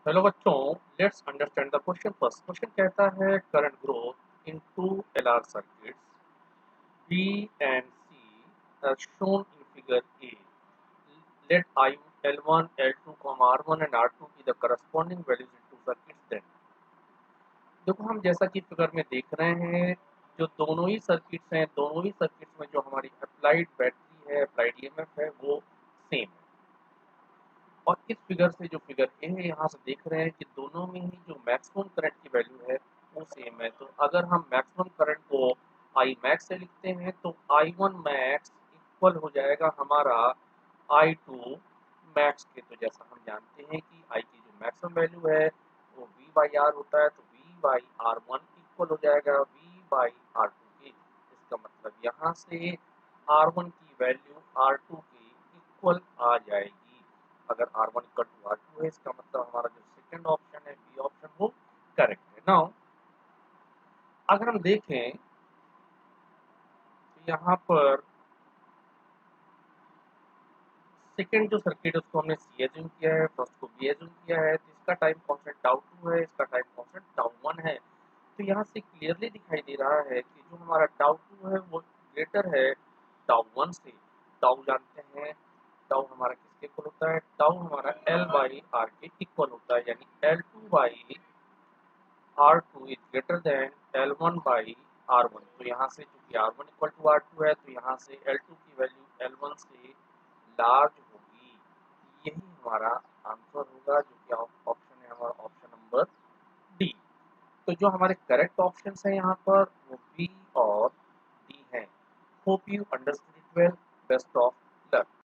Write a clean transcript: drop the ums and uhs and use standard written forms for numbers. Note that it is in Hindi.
हेलो बच्चों, let's understand the question first. Question कहता है current growth in two LR circuits B and C as shown in figure A. Let I L1, L2, R1 and R2 be the corresponding values in two circuits then. देखो हम जैसा कि फिगर में देख रहे हैं, जो दोनों ही सर्किट्स हैं, दोनों ही सर्किट्स में जो हमारी अप्लाइड बैटरी है, अप्लाइड ईएमएफ है, वो सेम है। और इस फिगर से जो फिगर ए है यहाँ से देख रहे हैं कि दोनों में ही जो मैक्सिमम करंट की वैल्यू है वो सेम है। तो अगर हम मैक्सिमम करंट को आई मैक्स से लिखते हैं तो आई वन मैक्स इक्वल हो जाएगा हमारा आई टू मैक्स के। तो जैसा हम जानते हैं कि आई की जो मैक्सिमम वैल्यू है वो वी बाई आर होता है, तो V by R one equal हो जाएगा वी बाई आर टू के। इसका मतलब यहाँ से आर वन की वैल्यू आर टू के इक्वल आ जाएगी। अगर R1 इक्वल टू R2 है, इसका मतलब हमारा जो सेकंड ऑप्शन है बी ऑप्शन वो करेक्ट है। नाउ अगर हम देखें तो यहाँ पर सेकंड जो सर्किट है उसको हमने सी एज्यूम किया है, फर्स्ट को बी एज्यूम किया है। तो इसका टाइम कांस्टेंट टाउ 2 है, इसका टाइम कांस्टेंट टाउ 1 है। तो यहाँ से क्लियरली दिखाई दे रहा है कि जो हमारा टाउ 2 है वो ग्रेटर है टाउ 1 से। टाउ जानते हैं, टाउ हमारा किसके इक्वल होता है, टाउ हमारा एल बाई आर के इक्वल होता है, यानी L two by R2 is greater than L1 by R1। तो यहाँ से चूंकि R1 इक्वल टू R2 है तो यहाँ से L2 की वैल्यू L1 से लार्ज होगी। यही हमारा आंसर होगा, जो कि ऑप्शन है हमारा ऑप्शन नंबर डी। तो जो हमारे करेक्ट ऑप्शंस हैं यहाँ पर वो बी और डी हैं। Hope you understood it well. Best of luck.